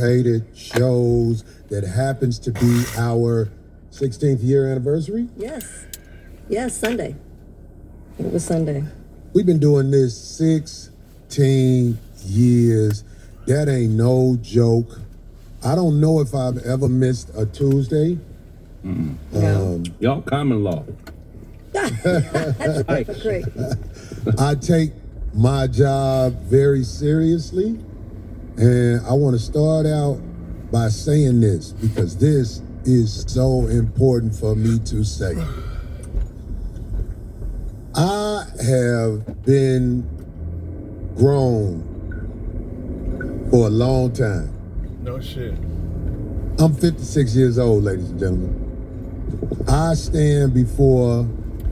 anticipated shows that happens to be our 16th year anniversary. Yes, Sunday. It was Sunday. We've been doing this 16 years. That ain't no joke. I don't know if I've ever missed a Tuesday. No. Y'all common law. That's great. I take my job very seriously, and I want to start out by saying this because this is so important for me to say. I have been grown for a long time. No shit. I'm 56 years old, ladies and gentlemen. I stand before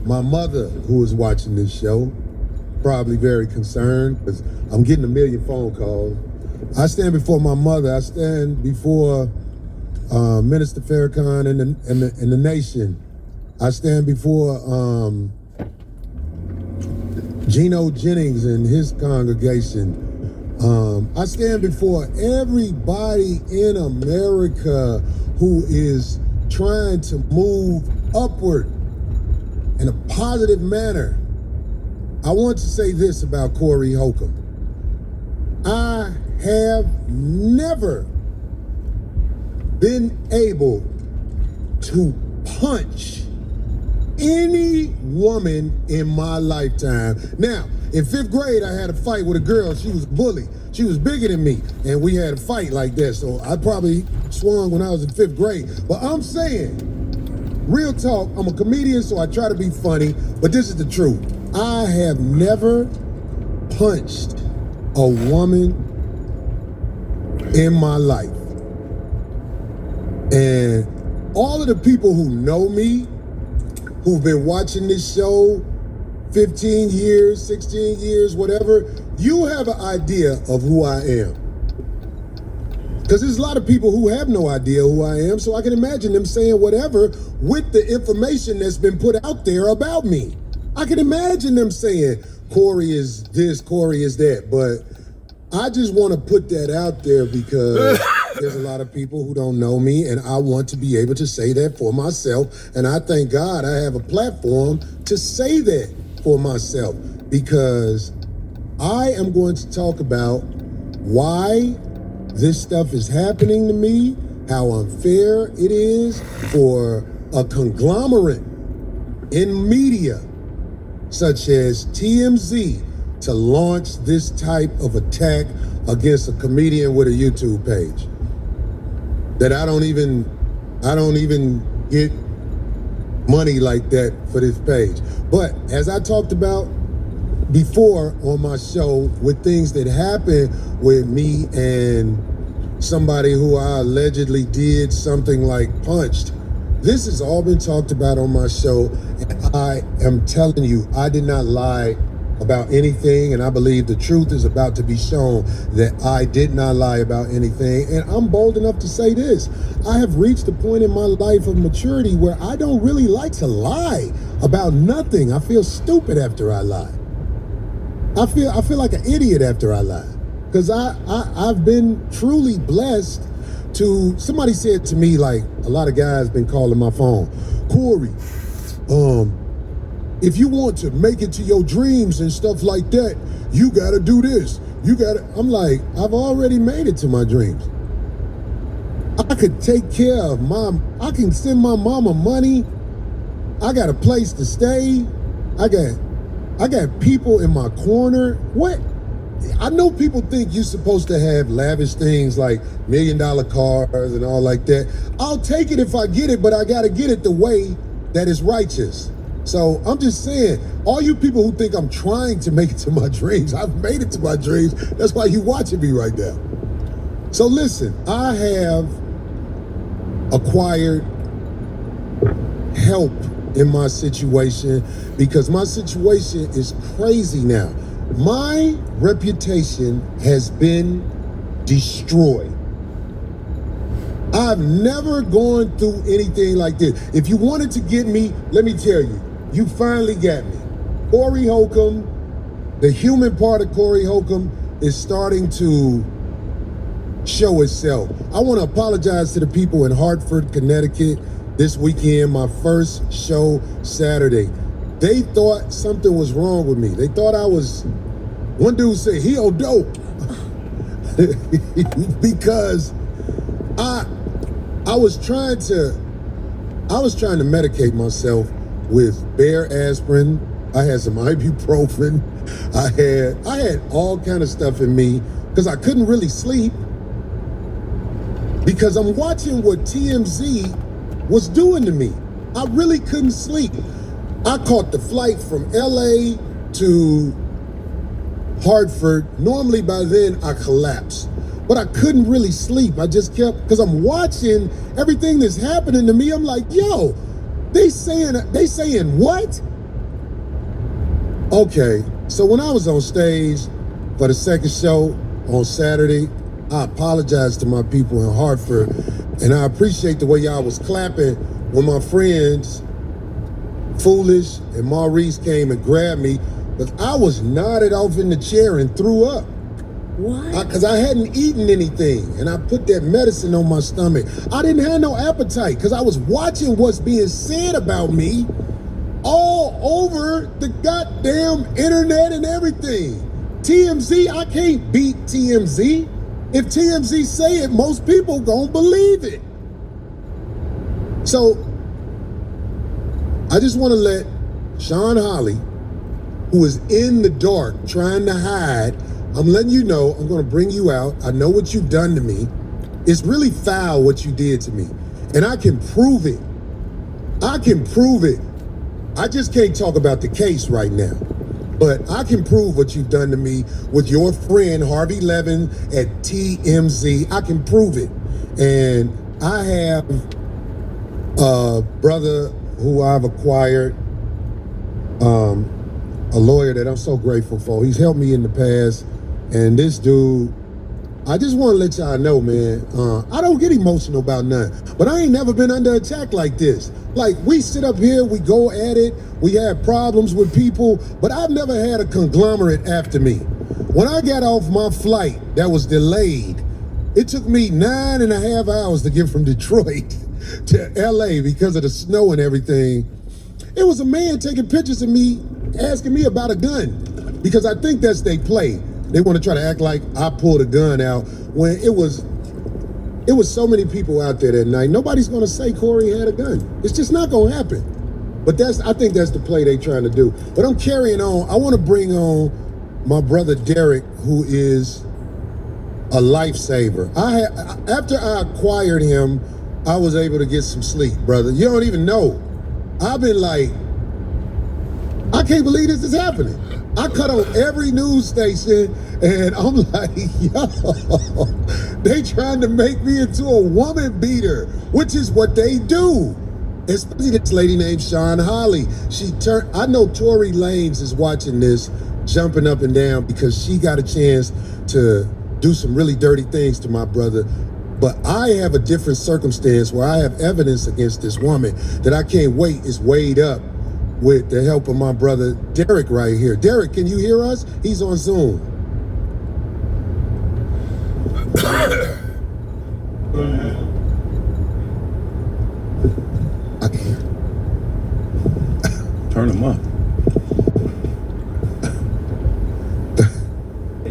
my mother, who is watching this show, probably very concerned because I'm getting a million phone calls. I stand before my mother. I stand before Minister Farrakhan and the nation. I stand before Geno Jennings and his congregation. I stand before everybody in America who is trying to move upward in a positive manner. I want to say this about Corey Holcomb. I have never been able to punch any woman in my lifetime. Now, in 5th grade, I had a fight with a girl. She was a bully. She was bigger than me, and we had a fight like that. So I probably swung when I was in 5th grade. But I'm saying, real talk, I'm a comedian, so I try to be funny, but this is the truth. I have never punched a woman in my life. And all of the people who know me, who've been watching this show 15 years, 16 years, whatever, you have an idea of who I am. Because there's a lot of people who have no idea who I am, so I can imagine them saying whatever with the information that's been put out there about me. I can imagine them saying, Corey is this, Corey is that, but I just want to put that out there because there's a lot of people who don't know me, and I want to be able to say that for myself, and I thank God I have a platform to say that for myself, because I am going to talk about why this stuff is happening to me, how unfair it is for a conglomerate in media such as TMZ to launch this type of attack against a comedian with a YouTube page that I don't even get money like that for this page. But as I talked about before on my show, with things that happened with me and somebody who I allegedly did something like punched, this has all been talked about on my show, and I am telling you, I did not lie about anything, and I believe the truth is about to be shown that I did not lie about anything. And I'm bold enough to say this: I have reached a point in my life of maturity where I don't really like to lie about nothing. I feel stupid after I lie. I feel like an idiot after I lie, because I've been truly blessed to. Somebody said to me, like, a lot of guys been calling my phone, Corey, if you want to make it to your dreams and stuff like that, you got to do this. I'm like, I've already made it to my dreams. I could take care of I can send my mama money. I got a place to stay. I got people in my corner. What? I know people think you're supposed to have lavish things like $1 million cars and all like that. I'll take it if I get it, but I got to get it the way that is righteous. So I'm just saying, all you people who think I'm trying to make it to my dreams, I've made it to my dreams. That's why you're watching me right now. So listen, I have acquired help in my situation because my situation is crazy now. My reputation has been destroyed. I've never gone through anything like this. If you wanted to get me, let me tell you, you finally got me. Corey Holcomb, the human part of Corey Holcomb is starting to show itself. I want to apologize to the people in Hartford, Connecticut this weekend, my first show Saturday. They thought something was wrong with me. They thought I was, one dude said, he on dope. Because I was trying to medicate myself with Bear aspirin. I had some ibuprofen. I had all kind of stuff in me because I couldn't really sleep because I'm watching what TMZ was doing to me. I really couldn't sleep. I caught the flight from LA to Hartford. Normally by then I collapsed, but I couldn't really sleep. I just kept, because I'm watching everything that's happening to me. I'm like, yo, they saying what? Okay, so when I was on stage for the second show on Saturday, I apologized to my people in Hartford, and I appreciate the way y'all was clapping when my friends Foolish and Maurice came and grabbed me, but I was nodded off in the chair and threw up. What? Because I hadn't eaten anything, and I put that medicine on my stomach. I didn't have no appetite because I was watching what's being said about me all over the goddamn internet and everything. TMZ, I can't beat TMZ. If TMZ say it, most people gonna believe it. So I just want to let Sean Holly, who is in the dark trying to hide, I'm letting you know, I'm going to bring you out. I know what you've done to me. It's really foul what you did to me. And I can prove it. I can prove it. I just can't talk about the case right now. But I can prove what you've done to me with your friend Harvey Levin at TMZ. I can prove it. And I have a brother who I've acquired, a lawyer that I'm so grateful for. He's helped me in the past. And this dude, I just want to let y'all know, man, I don't get emotional about nothing, but I ain't never been under attack like this. Like, we sit up here, we go at it, we have problems with people, but I've never had a conglomerate after me. When I got off my flight that was delayed, it took me 9.5 hours to get from Detroit to LA because of the snow and everything. It was a man taking pictures of me, asking me about a gun, because I think that's they play. They want to try to act like I pulled a gun out when it was so many people out there that night. Nobody's going to say Corey had a gun. It's just not going to happen. But I think that's the play they trying to do. But I'm carrying on. I want to bring on my brother Derek, who is a lifesaver. After I acquired him, I was able to get some sleep, brother. You don't even know. I've been like, I can't believe this is happening. I cut on every news station and I'm like, yo, they trying to make me into a woman beater, which is what they do. Especially this lady named Sean Holly. I know Tory Lanez is watching this, jumping up and down because she got a chance to do some really dirty things to my brother. But I have a different circumstance where I have evidence against this woman that I can't wait is weighed up with the help of my brother Derek right here. Derek, can you hear us? He's on Zoom. I can't. Turn him up.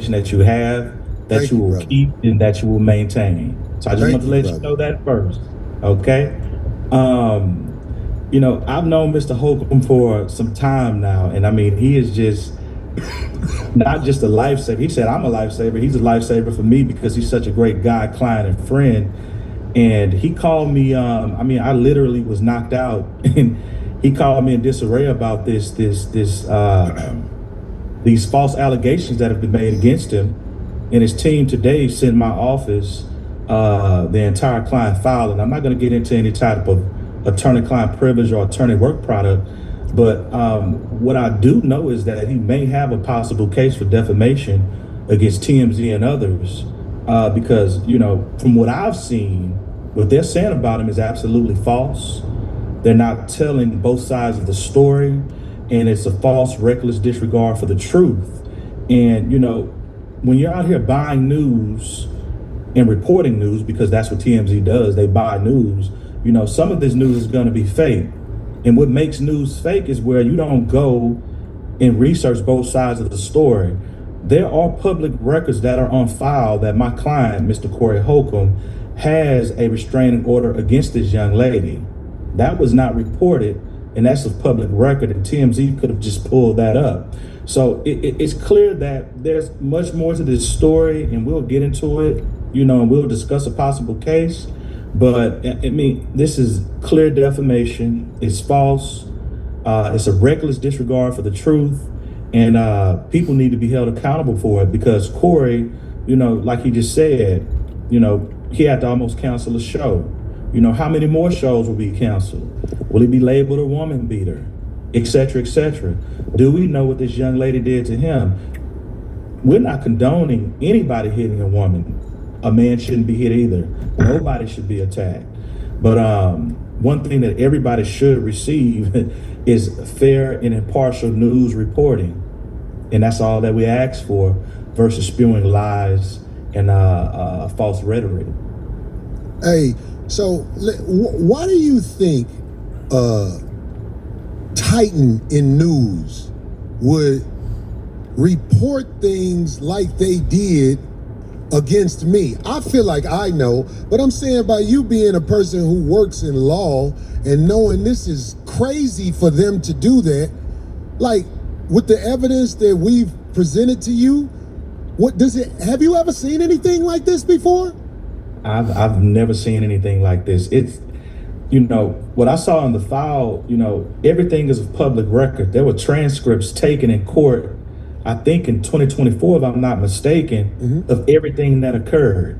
That you have, that Thank you you, will brother. keep, and that you will maintain. So I just Thank want to you, let brother. you know that first, okay? You know, I've known Mr. Holcomb for some time now, and I mean, he is just not just a lifesaver. He said, I'm a lifesaver. He's a lifesaver for me because he's such a great guy, client, and friend. And he called me, I literally was knocked out, and he called me in disarray about these false allegations that have been made against him. And his team today sent my office the entire client file, and I'm not going to get into any type of attorney-client privilege or attorney-work product, but what I do know is that he may have a possible case for defamation against TMZ and others, because, you know, from what I've seen, what they're saying about him is absolutely false. They're not telling both sides of the story, and it's a false, reckless disregard for the truth. And, you know, when you're out here buying news in reporting news, because that's what TMZ does. They buy news. You know, some of this news is going to be fake. And what makes news fake is where you don't go and research both sides of the story. There are public records that are on file that my client, Mr. Corey Holcomb, has a restraining order against this young lady. That was not reported, and that's a public record, and TMZ could have just pulled that up. So it's clear that there's much more to this story, and we'll get into it, you know, and we'll discuss a possible case. But I mean, this is clear defamation. It's false. It's a reckless disregard for the truth. And people need to be held accountable for it, because Corey, you know, like he just said, you know, he had to almost cancel a show. You know, how many more shows will be canceled? Will he be labeled a woman beater, et cetera, et cetera? Do we know what this young lady did to him? We're not condoning anybody hitting a woman. A man shouldn't be hit either. Nobody should be attacked. But one thing that everybody should receive is fair and impartial news reporting. And that's all that we ask for, versus spewing lies and false rhetoric. Hey, so why do you think Titan in news would report things like they did against me? I feel like I know, but I'm saying, by you being a person who works in law and knowing this is crazy for them to do that, like, with the evidence that we've presented to you, have you ever seen anything like this before? I've never seen anything like this. It's, you know, what I saw in the file, you know, everything is a public record. There were transcripts taken in court, I think in 2024, if I'm not mistaken, of everything that occurred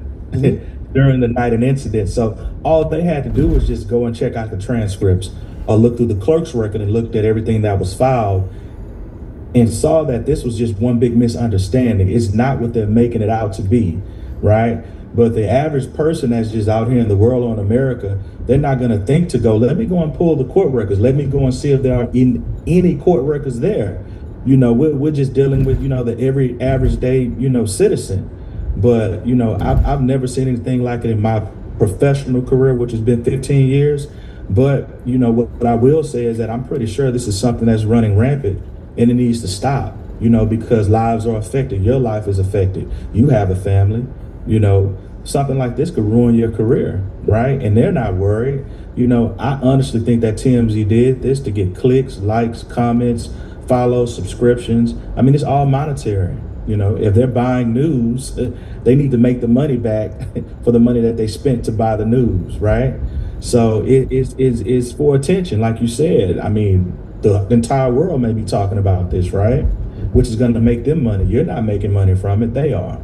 during the night and incident. So all they had to do was just go and check out the transcripts or look through the clerk's record and looked at everything that was filed and saw that this was just one big misunderstanding. It's not what they're making it out to be, right? But the average person that's just out here in the world or in America, they're not going to think to go, let me go and pull the court records. Let me go and see if there are any court records there. You know, we're just dealing with, you know, the every average day, you know, citizen. But, you know, I've never seen anything like it in my professional career, which has been 15 years. But, you know, what I will say is that I'm pretty sure this is something that's running rampant, and it needs to stop, you know, because lives are affected. Your life is affected. You have a family, you know, something like this could ruin your career, right? And they're not worried. You know, I honestly think that TMZ did this to get clicks, likes, comments, follows, subscriptions. I mean, it's all monetary. You know, if they're buying news, they need to make the money back for the money that they spent to buy the news, right? So it's for attention, like you said. I mean, the entire world may be talking about this, right? Which is going to make them money. You're not making money from it. They are.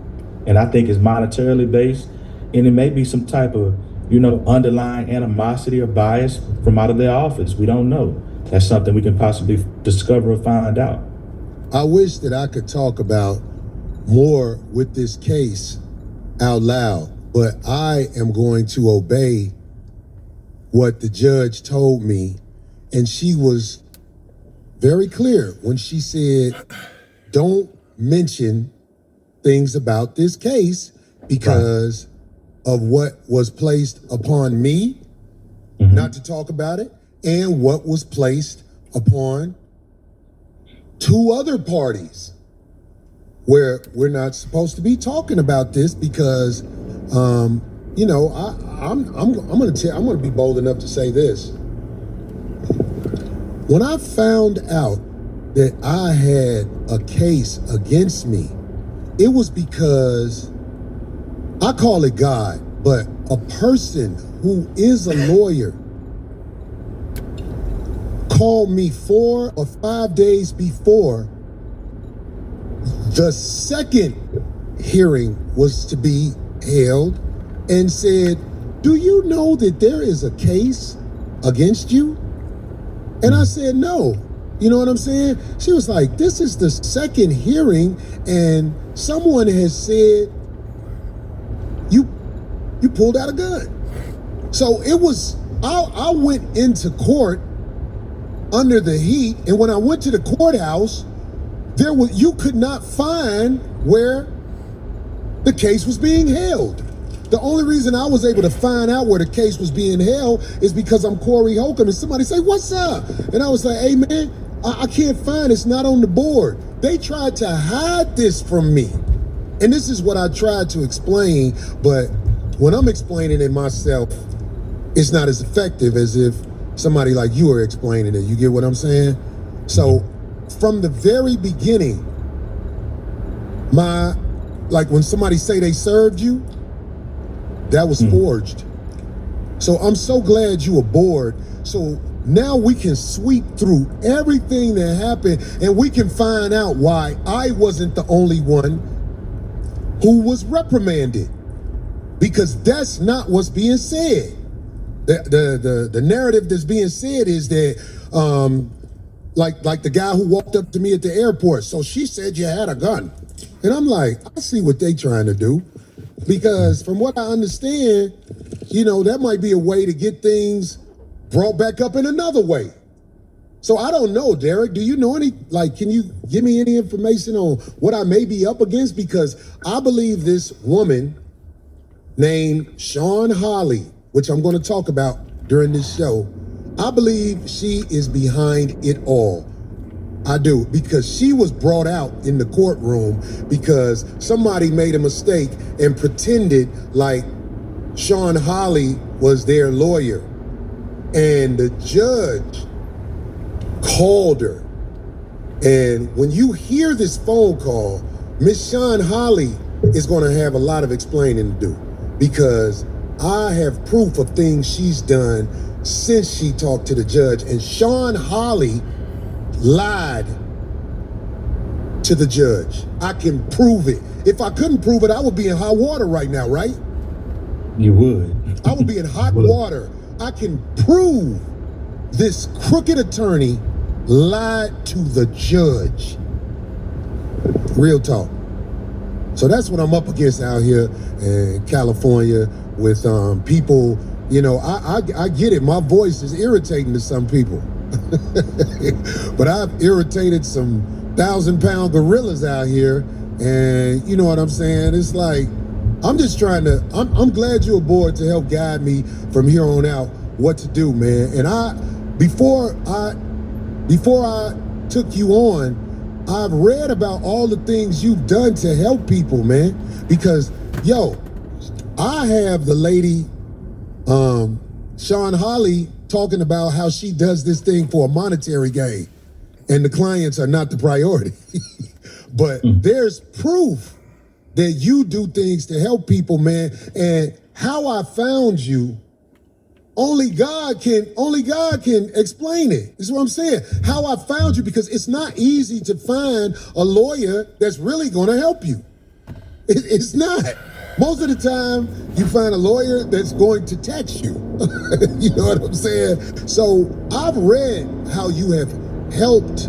And I think it's monetarily based. And it may be some type of, you know, underlying animosity or bias from out of their office. We don't know. That's something we can possibly discover or find out. I wish that I could talk about more with this case out loud, but I am going to obey what the judge told me. And she was very clear when she said, don't mention things about this case because of what was placed upon me, not to talk about it, and what was placed upon two other parties where we're not supposed to be talking about this because, you know, I'm gonna be bold enough to say this. When I found out that I had a case against me, it was because I call it God, but a person who is a lawyer called me 4 or 5 days before the second hearing was to be held and said, do you know that there is a case against you? And I said, no. You know what I'm saying? She was like, this is the second hearing and someone has said you pulled out a gun. So it was, I went into court under the heat, and when I went to the courthouse, you could not find where the case was being held. The only reason I was able to find out where the case was being held is because I'm Corey Holcomb, and somebody say, "What's up?" And I was like, "Hey man, I can't find it. It's not on the board." They tried to hide this from me. And this is what I tried to explain, but when I'm explaining it myself, it's not as effective as if somebody like you are explaining it. You get what I'm saying? So from the very beginning, like when somebody say they served you, that was forged. So I'm so glad you aboard. So now we can sweep through everything that happened and we can find out why I wasn't the only one who was reprimanded, because that's not what's being said. The narrative that's being said is that like the guy who walked up to me at the airport. So she said you had a gun. And I'm like, I see what they trying to do. Because from what I understand, that might be a way to get things brought back up in another way. So I don't know, Derek, do you know can you give me any information on what I may be up against? Because I believe this woman named Shawn Holley, which I'm going to talk about during this show, I believe she is behind it all. I do, because she was brought out in the courtroom because somebody made a mistake and pretended like Shawn Holley was their lawyer. And the judge called her. And when you hear this phone call, Miss Shawn Holley is going to have a lot of explaining to do, because I have proof of things she's done since she talked to the judge. And Shawn Holley lied to the judge. I can prove it. If I couldn't prove it, I would be in hot water right now, right? You would. I would be in hot water. I can prove this crooked attorney lied to the judge. Real talk. So that's what I'm up against out here in California with people. I get it. My voice is irritating to some people. But I've irritated some 1,000-pound gorillas out here, and you know what I'm saying? It's like, I'm just trying to, I'm glad you're aboard to help guide me from here on out what to do, man. And before I took you on, I've read about all the things you've done to help people, man. Because, I have the lady, Shawn Holley, talking about how she does this thing for a monetary gain, and the clients are not the priority. But there's proof that you do things to help people, man. And how I found you, only God can explain it. This is what I'm saying. How I found you, because it's not easy to find a lawyer that's really going to help you. It's not. Most of the time, you find a lawyer that's going to tax you. You know what I'm saying? So I've read how you have helped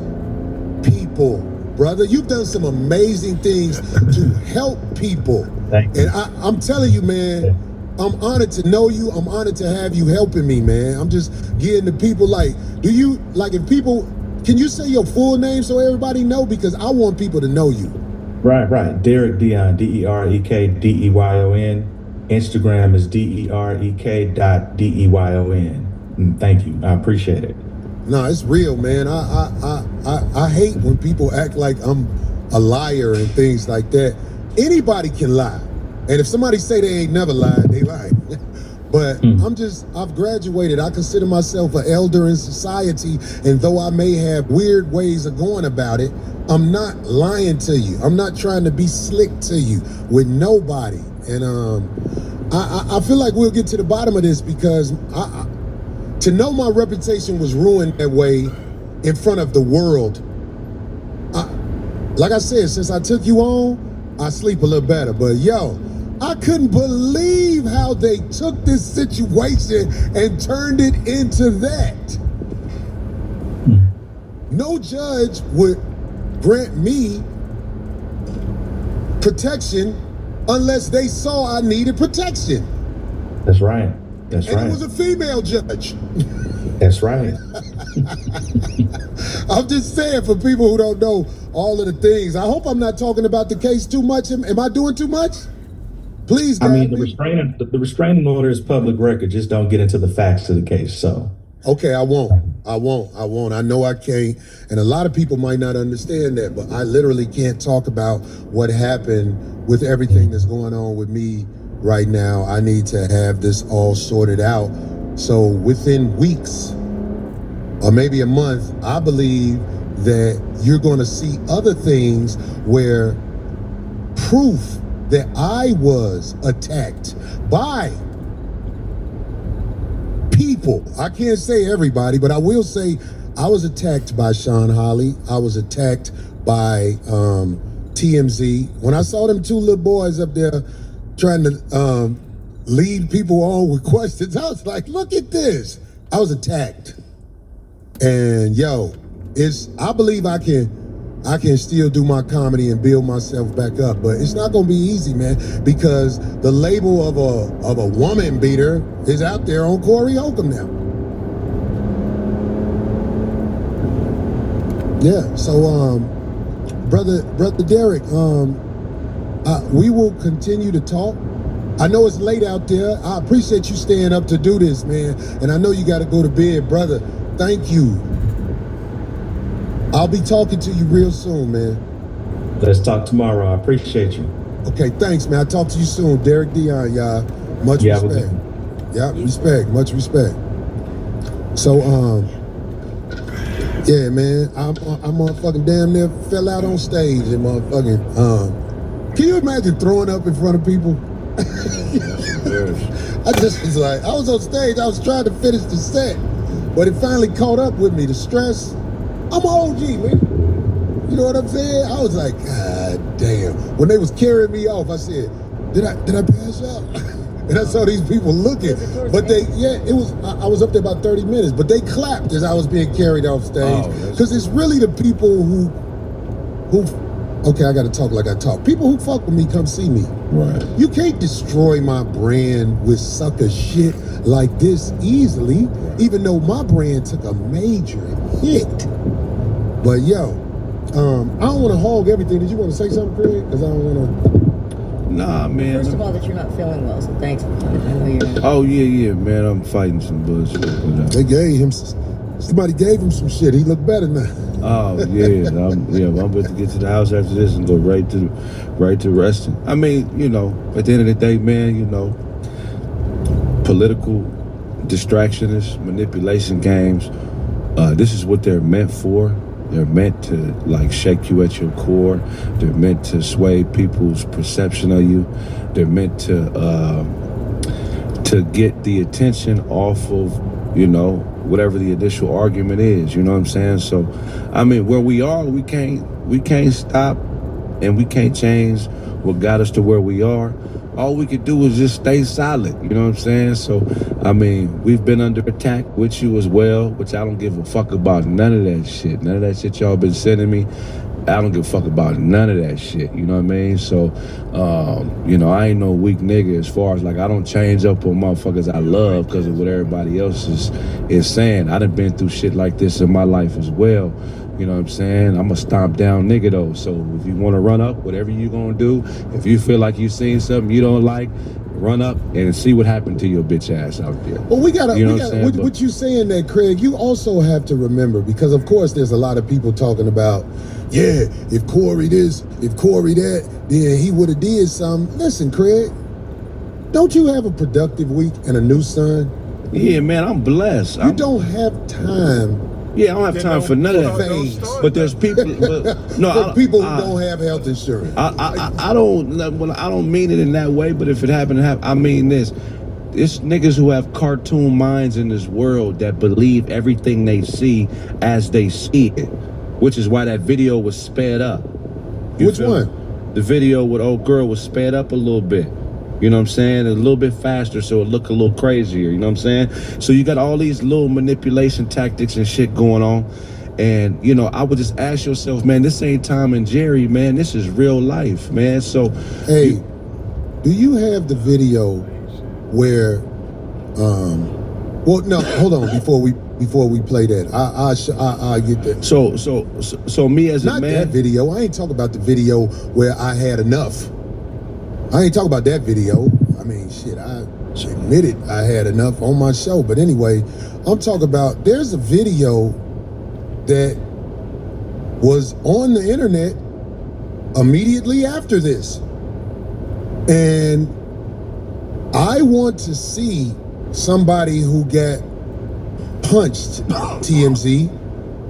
people, brother. You've done some amazing things to help people. Thank you. And I'm telling you, man, I'm honored to know you. I'm honored to have you helping me, man. I'm just getting the people if people, can you say your full name so everybody know? Because I want people to know you. Right. Derek Deyon, DEREK.DEYON. Instagram is DEREK.DEYON. Thank you. I appreciate it. No, it's real, man. I hate when people act like I'm a liar and things like that. Anybody can lie. And if somebody say they ain't never lied, they lie. But I've graduated. I consider myself an elder in society. And though I may have weird ways of going about it, I'm not lying to you. I'm not trying to be slick to you with nobody. And I feel like we'll get to the bottom of this, because to know my reputation was ruined that way in front of the world. Like I said, since I took you on, I sleep a little better. But I couldn't believe how they took this situation and turned it into that. No judge would grant me protection unless they saw I needed protection. That's right. And it was a female judge. That's right. I'm just saying, for people who don't know all of the things, I hope I'm not talking about the case too much. Am I doing too much? Please, I mean, guide me. the restraining order is public record. Just don't get into the facts of the case. So, Okay, I won't. I know I can't. And a lot of people might not understand that, but I literally can't talk about what happened with everything that's going on with me right now. I need to have this all sorted out. So within weeks or maybe a month, I believe that you're going to see other things where proof that I was attacked by people. I can't say everybody, but I will say I was attacked by Sean Holly. I was attacked by TMZ. When I saw them two little boys up there trying to lead people on with questions, I was like, look at this. I was attacked. And yo, I believe I can still do my comedy and build myself back up, but it's not gonna be easy, man, because the label of a woman beater is out there on Corey Holcomb now. Yeah, so brother Derek, we will continue to talk. I know it's late out there. I appreciate you staying up to do this, man, and I know you got to go to bed, brother. Thank you. I'll be talking to you real soon, man. let's talk tomorrow. I appreciate you. Okay, thanks, man. I'll talk to you soon. Derek Dion, y'all. Much Yeah, respect. Yeah, respect. Much respect. So, yeah, man, I'm motherfucking damn near fell out on stage and motherfucking, can you imagine throwing up in front of people? I just was like, I was on stage, I was trying to finish the set, but it finally caught up with me, the stress. I'm an OG, man. You know what I'm saying? I was like, God damn. When they was carrying me off, I said, did I pass out? And I saw these people looking, but I was up there about 30 minutes, but they clapped as I was being carried off stage. Because it's really the people who, okay, I gotta talk like I talk. People who fuck with me come see me. Right. You can't destroy my brand with sucker shit like this easily, even though my brand took a major hit. But yo, I don't want to hog everything. Did you want to say something, Craig? Because I don't want to. Nah, man. First of all, that you're not feeling well, so thanks for coming. I know you're not. Oh yeah, man. I'm fighting some bullshit. They gave him. Somebody gave him some shit. He looked better now. Oh yeah, I'm about to get to the house after this and go right to resting. I mean, you know, at the end of the day, man, you know, political distractionists, manipulation games. This is what they're meant for. They're meant to like shake you at your core. They're meant to sway people's perception of you. They're meant to get the attention off of, you know, whatever the initial argument is. You know what I'm saying? So, I mean, where we are, we can't stop, and we can't change what got us to where we are. All we could do is just stay solid, you know what I'm saying? So, I mean, we've been under attack with you as well, which I don't give a fuck about none of that shit. None of that shit y'all been sending me, I don't give a fuck about none of that shit, you know what I mean? So, you know, I ain't no weak nigga as far as, like, I don't change up on motherfuckers I love because of what everybody else is saying. I done been through shit like this in my life as well. You know what I'm saying? I'm a stomp down nigga though. So if you want to run up, whatever you gonna do, if you feel like you seen something you don't like, run up and see what happened to your bitch ass out there. Well, we gotta, you know what you saying that, Craig, you also have to remember, because of course there's a lot of people talking about, yeah, if Corey this, if Corey that, then he would have did something. Listen, Craig, don't you have a productive week and a new son? Yeah, man, I'm blessed. You don't have time. Yeah, I don't have time for none of that. But there's people, for people who don't have health insurance. I don't mean it in that way. But if it happened to happen, I mean this. It's niggas who have cartoon minds in this world that believe everything they see as they see it, which is why that video was sped up. Which one? The video with old girl was sped up a little bit. You know what I'm saying? A little bit faster so it look a little crazier, you know what I'm saying? So you got all these little manipulation tactics and shit going on. And, you know, I would just ask yourself, man, this ain't Tom and Jerry, man. This is real life, man. So, hey, do you have the video where, well, no, hold on, before we play that, I get that. So me as a man. Not man. that video. I ain't talking about the video where I had enough. I ain't talking about that video. I mean, shit, I admitted I had enough on my show. But anyway, I'm talking about there's a video that was on the internet immediately after this. And I want to see somebody who got punched TMZ,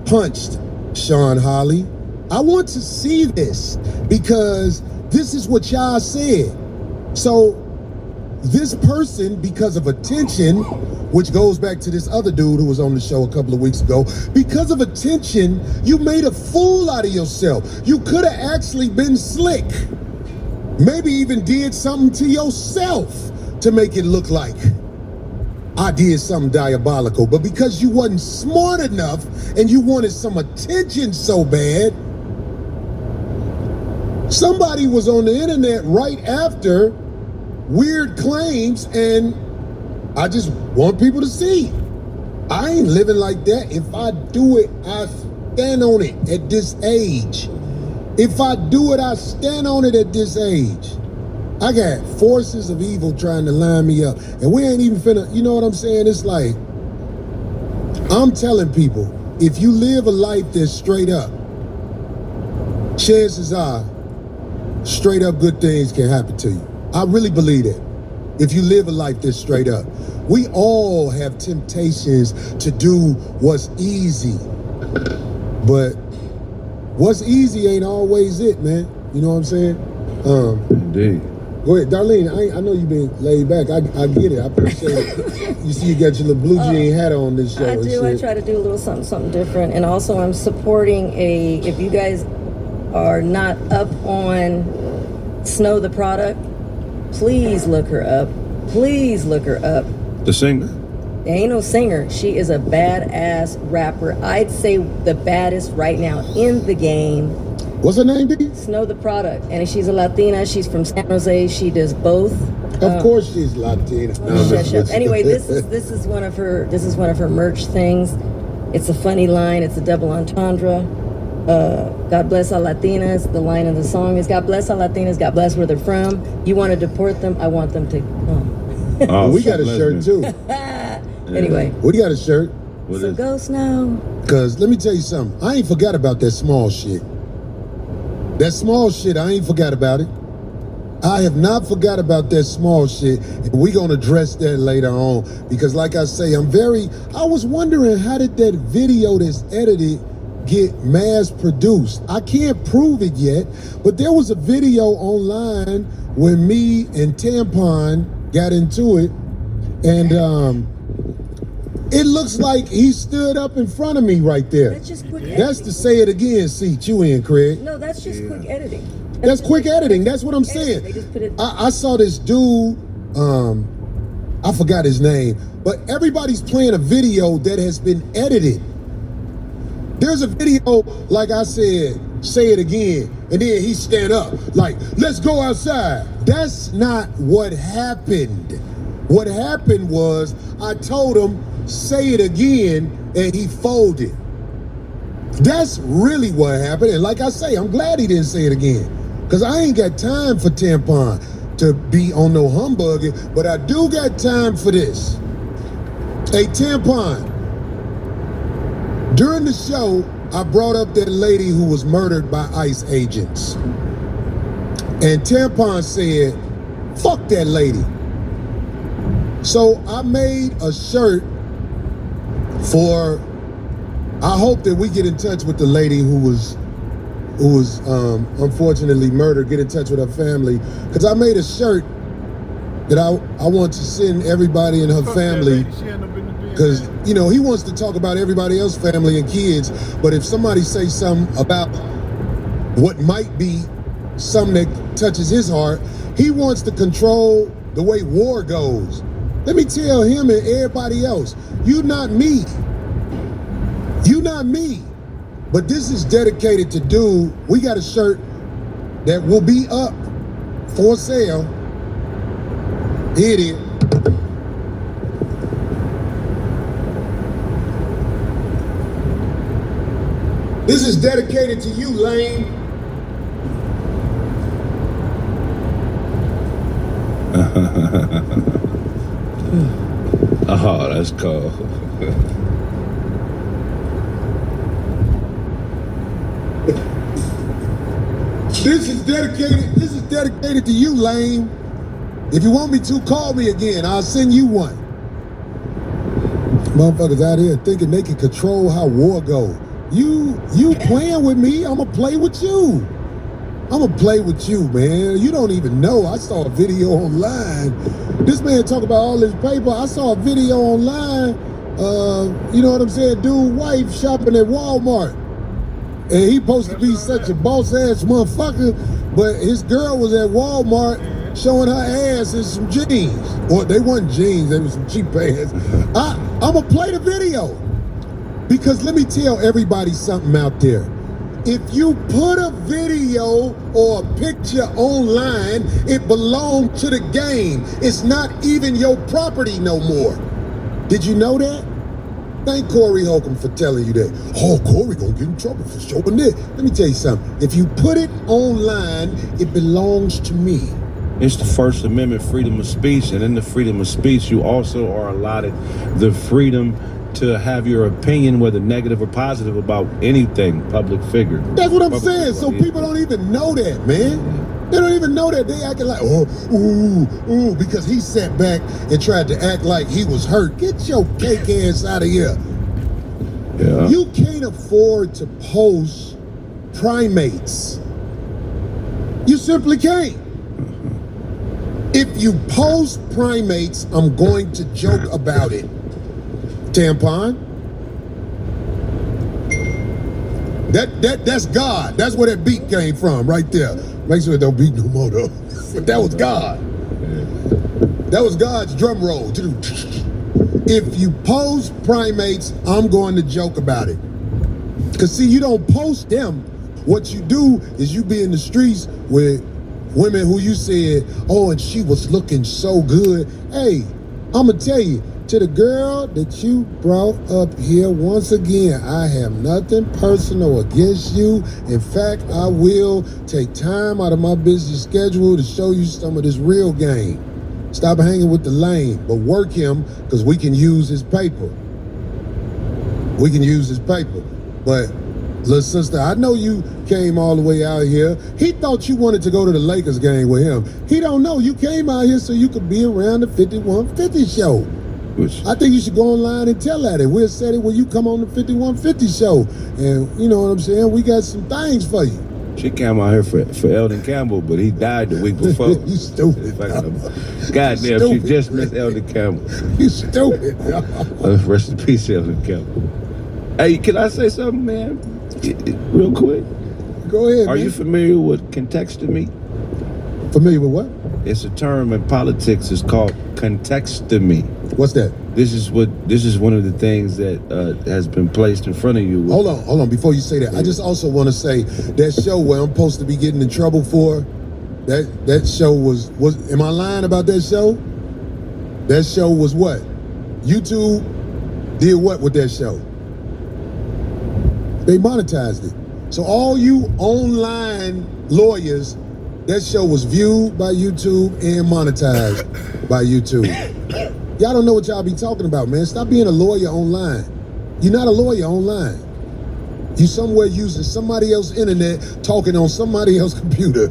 punched Sean Holly. I want to see this because this is what y'all said. So this person, because of attention, which goes back to this other dude who was on the show a couple of weeks ago, because of attention, you made a fool out of yourself. You could have actually been slick. Maybe even did something to yourself to make it look like I did something diabolical. But because you wasn't smart enough and you wanted some attention so bad, somebody was on the internet right after weird claims, and I just want people to see. I ain't living like that. If I do it, I stand on it at this age. If I do it, I stand on it at this age. I got forces of evil trying to line me up. And we ain't even finna, you know what I'm saying? It's like, I'm telling people, if you live a life that's straight up, chances are, straight up good things can happen to you. I really believe that. If you live a life that's straight up. We all have temptations to do what's easy. But what's easy ain't always it, man. You know what I'm saying? Indeed. Go ahead, Darlene. I know you've been laid back. I get it. I appreciate it. You see, you got your little blue jean hat on this show. I do. I try to do a little something different. And also, I'm supporting if you guys are not up on Snow the Product, please look her up. Please look her up. The singer? Ain't no singer. She is a badass rapper. I'd say the baddest right now in the game. What's her name, D? Snow the Product. And she's a Latina. She's from San Jose. She does both. Of course she's Latina. Shut. Anyway, this is one of her merch things. It's a funny line. It's a double entendre. God bless all Latinas. The line of the song is God bless all Latinas. God bless where they're from. You want to deport them? I want them to come. Oh, we got a shirt too. Anyway, We got a shirt. so go Snow. Cause let me tell you something. I ain't forgot about that small shit. That small shit, I ain't forgot about it. I have not forgot about that small shit. And we gonna address that later on. Because like I say, I was wondering how did that video that's edited get mass produced? I can't prove it yet, but there was a video online when me and Tampon got into it, and it looks like he stood up in front of me right there. That's just quick editing. That's to say it again, seat you in, Craig. No, that's just quick editing. That's quick editing. That's what I'm Editing. saying. They just put it. I saw this dude, I forgot his name, but everybody's playing a video that has been edited. There's a video, like I said, say it again, and then he stand up, like, let's go outside. That's not what happened. What happened was, I told him, say it again, and he folded. That's really what happened, and like I say, I'm glad he didn't say it again, because I ain't got time for Tampon to be on no humbugging, but I do got time for this. Hey, Tampon, during the show, I brought up that lady who was murdered by ICE agents. And Tampon said, fuck that lady. So I made a shirt for, I hope that we get in touch with the lady who was unfortunately murdered, get in touch with her family. Because I made a shirt that I want to send everybody in her family. Because, you know, he wants to talk about everybody else's family and kids, but if somebody say something about what might be something that touches his heart, he wants to control the way war goes. Let me tell him and everybody else, you not me. You not me. But this is dedicated to dude. We got a shirt that will be up for sale. Here it is. This is dedicated to you, Lane. Oh, that's cool. This is dedicated to you, Lane. If you want me to, call me again. I'll send you one. Motherfuckers out here thinking they can control how war go. You playing with me, I'ma play with you. I'ma play with you, man. You don't even know. I saw a video online. This man talk about all this paper. I saw a video online. You know what I'm saying? Dude, wife shopping at Walmart. And he supposed to be such a boss ass motherfucker, but his girl was at Walmart showing her ass in some jeans. Or they weren't jeans, they were some cheap pants. I'ma play the video. Because let me tell everybody something out there. If you put a video or a picture online, it belongs to the game. It's not even your property no more. Did you know that? Thank Corey Holcomb for telling you that. Oh, Corey gonna get in trouble for showing this. Let me tell you something. If you put it online, it belongs to me. It's the First Amendment, freedom of speech, and in the freedom of speech, you also are allotted the freedom to have your opinion, whether negative or positive, about anything, public figure. That's what I'm saying. So people don't even know that, man. They don't even know that. They acting like, ooh, because he sat back and tried to act like he was hurt. Get your cake ass out of here. Yeah. You can't afford to post primates. You simply can't. If you post primates, I'm going to joke about it. Tampon. That's God. That's where that beat came from, right there. Make sure it don't beat no more though. But that was God. That was God's drum roll. If you post primates, I'm going to joke about it. Cause see, you don't post them. What you do is you be in the streets with women who you said, oh, and she was looking so good. Hey, I'ma tell you, to the girl that you brought up here, once again, I have nothing personal against you. In fact, I will take time out of my busy schedule to show you some of this real game. Stop hanging with the lame, but work him because we can use his paper. We can use his paper. But, little sister, I know you came all the way out here. He thought you wanted to go to the Lakers game with him. He don't know. You came out here so you could be around the 5150 show. I think you should go online and tell that, and we'll set it when you come on the 5150 show. And you know what I'm saying? We got some things for you. She came out here for Eldon Campbell, but he died the week before. You stupid. Goddamn, stupid. she just missed Eldon Campbell. You stupid. Rest in peace, Eldon Campbell. Hey, can I say something, man? Real quick. Go ahead, Are man. you familiar with contextomy? Familiar with what? It's a term in politics. It's called contextomy. What's that? This is one of the things that has been placed in front of you. Hold on. Before you say that, I just also want to say that show where I'm supposed to be getting in trouble for, that show was. Am I lying about that show? That show was what? YouTube did what with that show? They monetized it. So all you online lawyers, that show was viewed by YouTube and monetized by YouTube. Y'all don't know what y'all be talking about, man. Stop being a lawyer online. You're not a lawyer online. You somewhere using somebody else's internet, talking on somebody else's computer.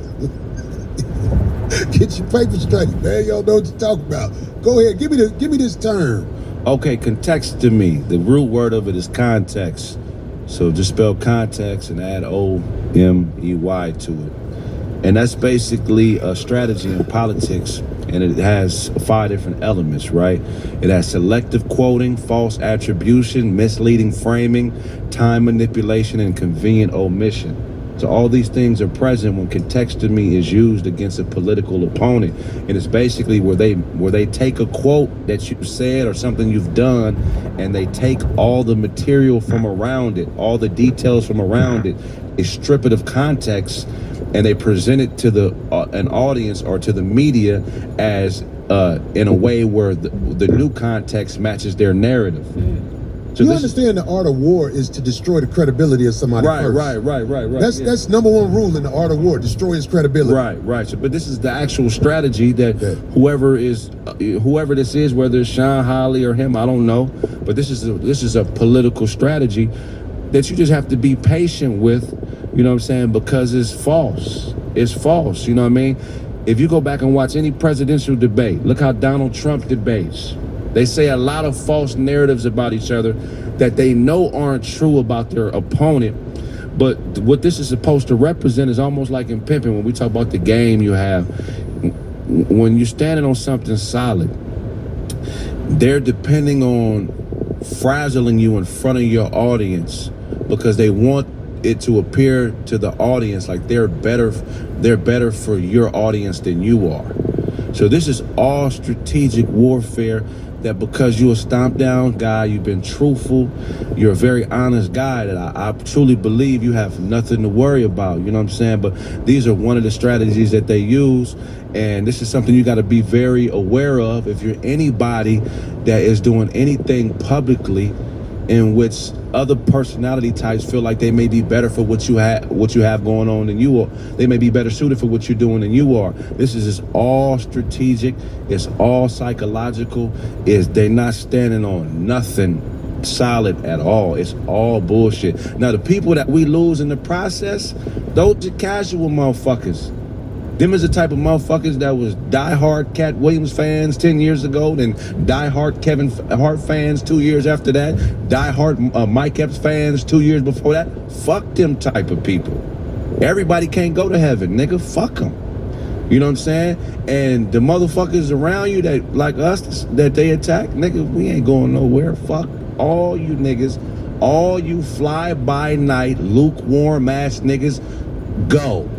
Get your paper straight, man. Y'all know what you're talking about. Go ahead, give me this term. Okay, contextomy. The root word of it is context. So just spell context and add O-M-E-Y to it. And that's basically a strategy in politics, and it has 5 different elements, right? It has selective quoting, false attribution, misleading framing, time manipulation, and convenient omission. So all these things are present when contextomy is used against a political opponent. And it's basically where they take a quote that you said or something you've done, and they take all the material from around it, all the details from around it, they strip it of context, and they present it to an audience or to the media as in a way where the new context matches their narrative. So you this- understand the art of war is to destroy the credibility of somebody Right, first. right. That's number one rule in the art of war: destroy his credibility. Right. So, but this is the actual strategy that Yeah. whoever this is, whether it's Sean Hawley or him, I don't know. But this is a political strategy that you just have to be patient with. You know what I'm saying? Because it's false. It's false. You know what I mean? If you go back and watch any presidential debate, look how Donald Trump debates. They say a lot of false narratives about each other that they know aren't true about their opponent. But what this is supposed to represent is almost like in pimping, when we talk about the game you have. When you're standing on something solid, they're depending on frazzling you in front of your audience because they want it to appear to the audience like they're better for your audience than you are. So this is all strategic warfare, that because you're a stomp down guy, you've been truthful, you're a very honest guy, that I truly believe you have nothing to worry about, you know what I'm saying? But these are one of the strategies that they use, and this is something you got to be very aware of if you're anybody that is doing anything publicly in which other personality types feel like they may be better for what you have going on than you are. They may be better suited for what you're doing than you are. This is just all strategic. It's all psychological. They're not standing on nothing solid at all. It's all bullshit. Now, the people that we lose in the process, those are casual motherfuckers. Them is the type of motherfuckers that was diehard Cat Williams fans 10 years ago, then diehard Kevin Hart fans 2 years after that, diehard Mike Epps fans 2 years before that. Fuck them type of people. Everybody can't go to heaven, nigga. Fuck them. You know what I'm saying? And the motherfuckers around you that like us that they attack, nigga, we ain't going nowhere. Fuck all you niggas, all you fly by night, lukewarm ass niggas, go.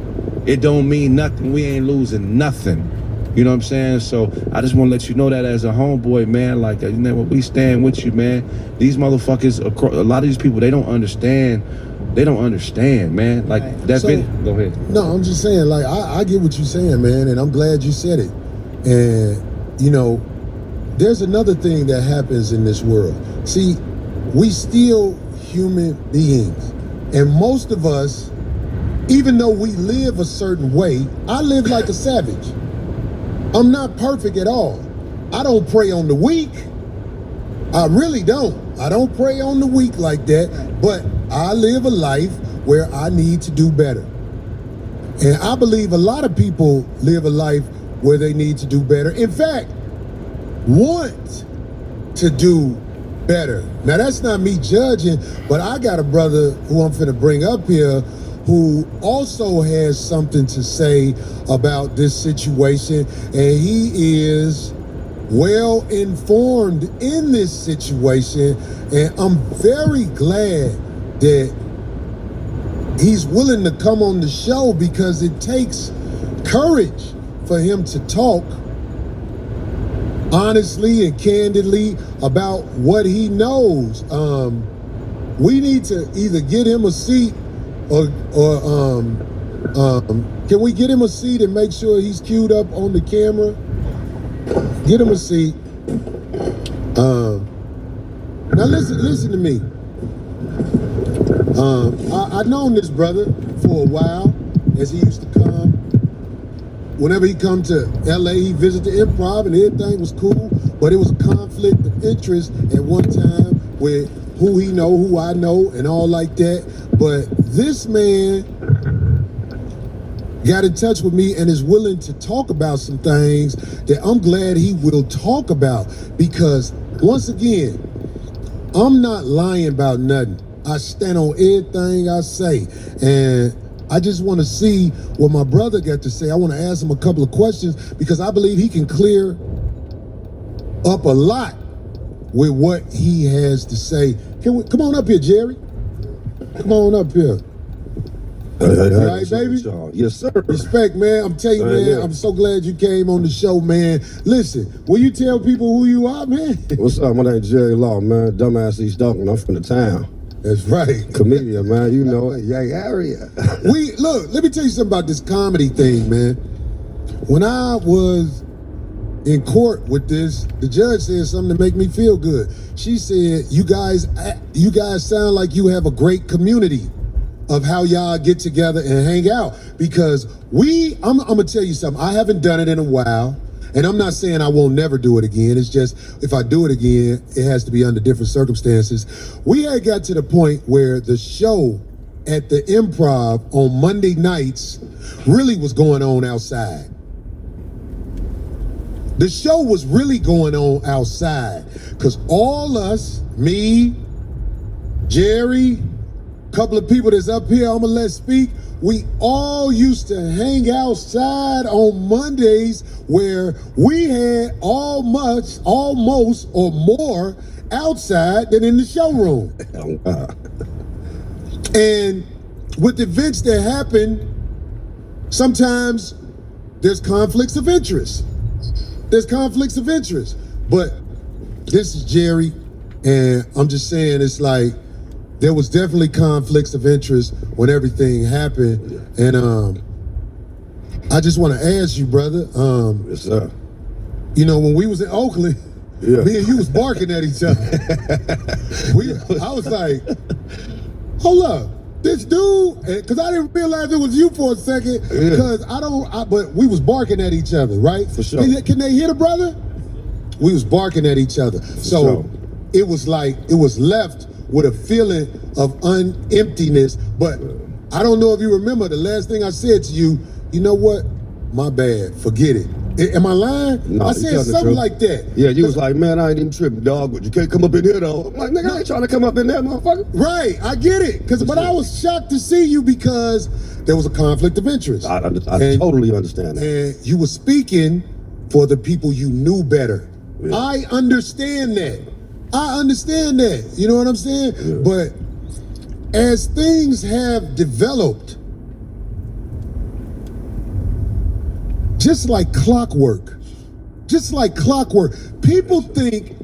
It don't mean nothing. We ain't losing nothing. You know what I'm saying? So I just want to let you know that as a homeboy, man. Like, you know what, we stand with you, man. These motherfuckers, a lot of these people, they don't understand. They don't understand, man. Like, that So- video. Go ahead. No, I'm just saying, like, I get what you're saying, man, and I'm glad you said it. And, you know, there's another thing that happens in this world. See, we still human beings. And most of us, even though we live a certain way, I live like a savage. I'm not perfect at all. I don't prey on the weak. I really don't. I don't prey on the weak like that, but I live a life where I need to do better. And I believe a lot of people live a life where they need to do better. In fact, want to do better. Now, that's not me judging, but I got a brother who I'm finna bring up here who also has something to say about this situation, and he is well informed in this situation, and I'm very glad that he's willing to come on the show, because it takes courage for him to talk honestly and candidly about what he knows. We need to either get him a seat or can we get him a seat and make sure he's queued up on the camera? Get him a seat. Now listen to me. I've known this brother for a while, as he used to come. Whenever he come to LA, he visit the Improv and everything was cool, but it was a conflict of interest at one time with who he know, who I know, and all like that. But this man got in touch with me and is willing to talk about some things that I'm glad he will talk about, because once again, I'm not lying about nothing. I stand on everything I say, and I just want to see what my brother got to say. I want to ask him a couple of questions, because I believe he can clear up a lot with what he has to say. Come on up here, Jerry. Come on up here. Hey, right, baby? Yes, sir. Respect, man. I'm telling you, man, Yeah. I'm so glad you came on the show, man. Listen, will you tell people who you are, man? What's up? My name's Jerry Law, man. Dumbass East Duncan. I'm from the town. That's right. Comedian, man. You know it. Yang area. Look, let me tell you something about this comedy thing, man. When I was in court with this, the judge said something to make me feel good. She said, you guys sound like you have a great community of how y'all get together and hang out. Because I'm gonna tell you something, I haven't done it in a while, and I'm not saying I won't never do it again. It's just, if I do it again, it has to be under different circumstances. We had got to the point where the show at the Improv on Monday nights really was going on outside. The show was really going on outside because all us, me, Jerry, a couple of people that's up here, I'm gonna let speak, we all used to hang outside on Mondays where we had almost or more outside than in the showroom. And with events that happen, sometimes there's conflicts of interest. But this is Jerry, and I'm just saying, it's like, there was definitely conflicts of interest when everything happened. And I just want to ask you, brother, Yes, sir. you know, when we was in Oakland, Yeah. me and you was barking at each other. I was like, hold up, this dude, because I didn't realize it was you for a second, because but we was barking at each other, right? For sure. Can they hear the brother? We was barking at each other. So sure. it was like, it was left with a feeling of emptiness. But I don't know if you remember the last thing I said to you, you know what? My bad, forget it. Am I lying? No, I you said telling the something truth. like that. Yeah, you was like, man, I ain't even tripping, dog, but you can't come up in here, though. I'm like, nigga, I ain't trying to come up in there, motherfucker. Right, I get it. But I was shocked to see you because there was a conflict of interest. I And- totally understand that. And you were speaking for the people you knew better. Yeah. I understand that. You know what I'm saying? Yeah. But as things have developed, just like clockwork, people think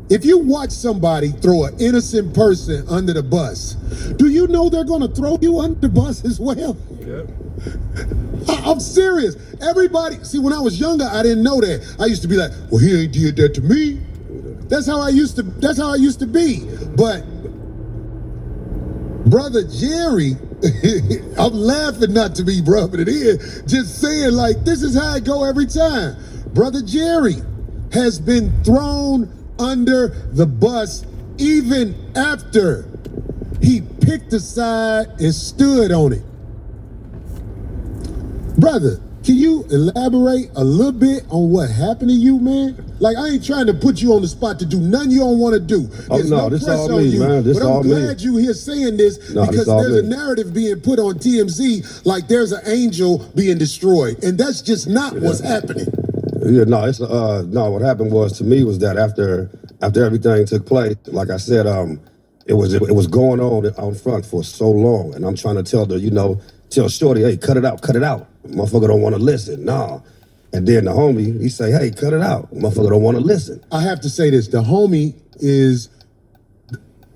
if you watch somebody throw an innocent person under the bus, do you know they're gonna throw you under the bus as well? Yeah. I'm serious. Everybody, see, when I was younger, I didn't know that. I used to be like, well, he ain't did that to me. That's how I used to be. But Brother Jerry, I'm laughing not to be brother, but it is, just saying, like, this is how it go every time. Brother Jerry has been thrown under the bus even after he picked a side and stood on it. Brother, can you elaborate a little bit on what happened to you, man? Like, I ain't trying to put you on the spot to do nothing you don't want to do. Oh, There's no, this press all on me, you, man. This but all I'm me. glad you here saying this No, this because all there's a me. narrative being put on TMZ like there's an angel being destroyed. And that's just not what's happening. Yeah, no, it's no. What happened was, to me, was that after everything took place, like I said, it was going on out front for so long, and I'm trying to tell Shorty, hey, cut it out. Motherfucker don't want to listen, nah. And then the homie, he say, hey, cut it out. Motherfucker don't want to listen. I have to say this: the homie is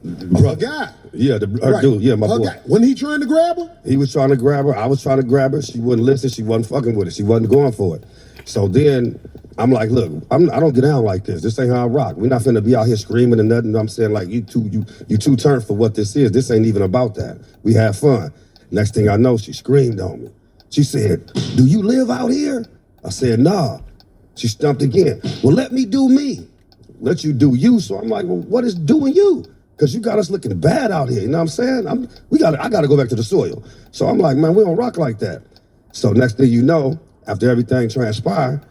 a guy. Yeah, her Right. dude, yeah, my Her boy. guy. Wasn't he trying to grab her? He was trying to grab her. I was trying to grab her. She wouldn't listen. She wasn't fucking with it. She wasn't going for it. So then I'm like, look, I don't get down like this. This ain't how I rock. We're not finna be out here screaming and nothing. I'm saying, like, you too turned for what this is. This ain't even about that. We have fun. Next thing I know, she screamed on me. She said, do you live out here? I said, nah. She stumped again. Well, let me do me. Let you do you. So I'm like, well, what is doing you? Because you got us looking bad out here. You know what I'm saying? I got to go back to the soil. So I'm like, man, we don't rock like that. So next thing you know, after everything transpired,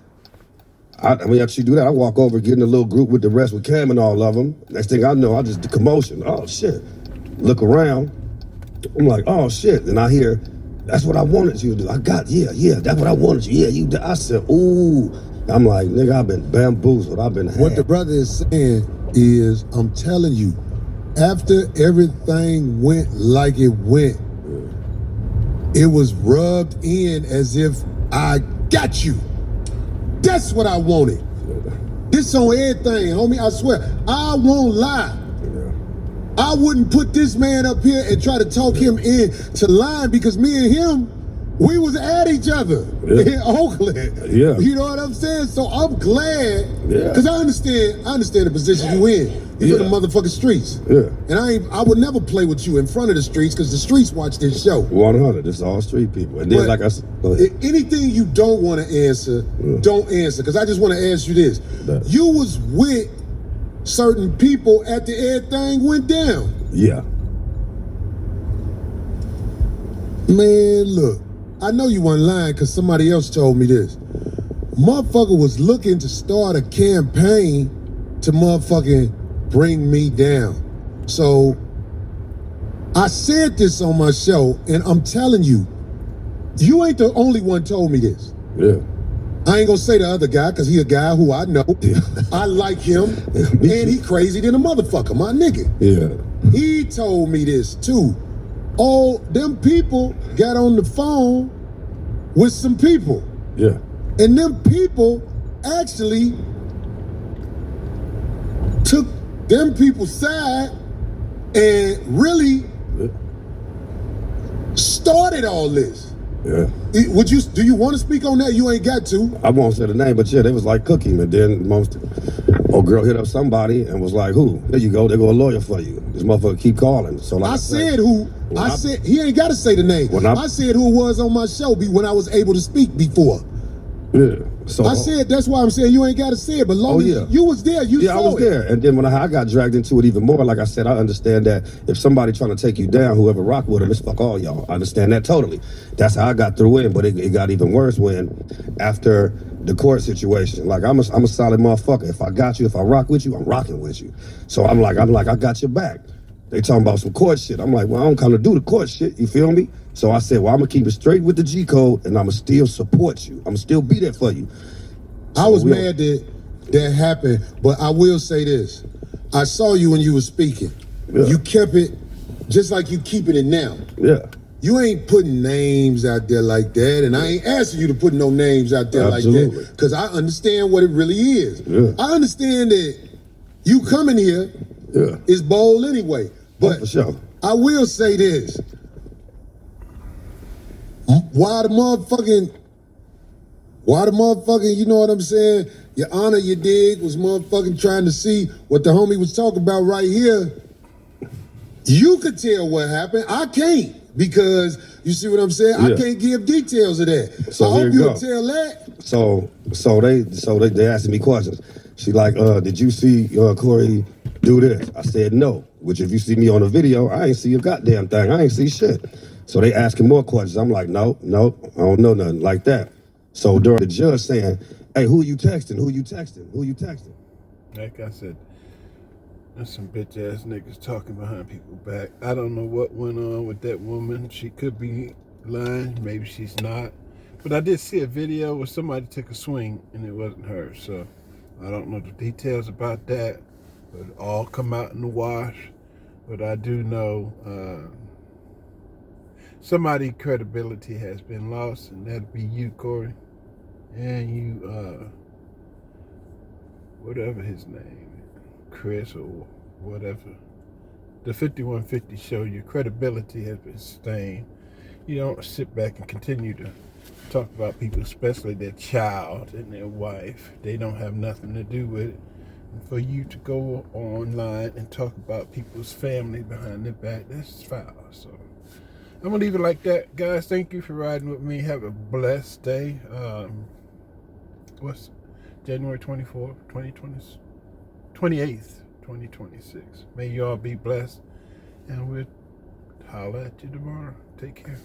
after she do that, I walk over, get in a little group with the rest, with Cam and all of them. Next thing I know, the commotion. Oh, shit. Look around. I'm like, oh, shit. And I hear, that's what I wanted you to do. That's what I wanted you. Yeah, you did. I said, ooh. I'm like, nigga, I've been bamboozled. I've been What the brother is saying is, I'm telling you, after everything went like it went, it was rubbed in as if I got you. That's what I wanted. This on everything, homie, I swear. I won't lie. I wouldn't put this man up here and try to talk him in to lying because me and him, We was at each other in Oakland. Yeah. You know what I'm saying? So I'm glad, Yeah. because I understand the position you in. You in the motherfucking streets. Yeah. And I would never play with you in front of the streets because the streets watch this show. 100. It's all street people. And then, But like I said, go ahead. anything you don't want to answer, don't answer. Because I just want to ask you this. That- You was with certain people after everything went down. Yeah. Man, look, I know you weren't lying because somebody else told me this. Motherfucker was looking to start a campaign to motherfucking bring me down. So I said this on my show, and I'm telling you, you ain't the only one told me this. Yeah. I ain't gonna say the other guy because he a guy who I know. I like him, and he crazy than a motherfucker, my nigga. Yeah. He told me this too. Oh, them people got on the phone with some people. Yeah. And them people actually took them people's side and really started all this. Yeah. Do you want to speak on that? You ain't got to. I won't say the name, but yeah, they was like cooking. And then old girl hit up somebody and was like, who? There you go. There go a lawyer for you. This motherfucker keep calling. So like I said who. I said he ain't got to say the name. I said who it was on my show when I was able to speak before. Yeah. So I said that's why I'm saying you ain't got to say it. But long as you was there, you saw I was it. there. And then when I got dragged into it even more, like I said, I understand that if somebody trying to take you down, whoever rock with them, it's fuck all y'all. I understand that totally. That's how I got through it. But it got even worse when after the court situation. Like I'm a solid motherfucker. If I got you, if I rock with you, I'm rocking with you. So I'm like, I got your back. They talking about some court shit. I'm like, well, I don't kind of do the court shit. You feel me? So I said, well, I'm gonna keep it straight with the G code, and I'm gonna still support you. I'm gonna still be there for you. I was mad that happened, but I will say this. I saw you when you were speaking. Yeah. You kept it just like you keeping it now. Yeah. You ain't putting names out there like that, and I ain't asking you to put no names out there like that, because I understand what it really is. Yeah. I understand that you coming here is bold anyway, but for sure. I will say this. Why the motherfucking, you know what I'm saying? Your Honor, your dig was motherfucking trying to see what the homie was talking about right here. You could tell what happened. I can't, because you see what I'm saying? I can't give details of that. So I here hope you you'll go. tell that. So they asking me questions. She like, did you see Corey do this? I said no. Which if you see me on the video, I ain't see a goddamn thing. I ain't see shit. So they asking more questions. I'm like, no, I don't know nothing like that. So during the judge saying, hey, who you texting? Who you texting? Who you texting? Like I said, there's some bitch ass niggas talking behind people's back. I don't know what went on with that woman. She could be lying, maybe she's not. But I did see a video where somebody took a swing and it wasn't her. So I don't know the details about that. But it all come out in the wash. But I do know somebody's credibility has been lost, and that'd be you, Corey. And you, whatever his name, Chris or whatever. The 5150 show, your credibility has been stained. You don't sit back and continue to talk about people, especially their child and their wife. They don't have nothing to do with it. And for you to go online and talk about people's family behind their back, that's foul. So I'm gonna leave it like that, guys. Thank you for riding with me. Have a blessed day. What's January 24th, 28th, 2026. May you all be blessed, and we'll holler at you tomorrow. Take care.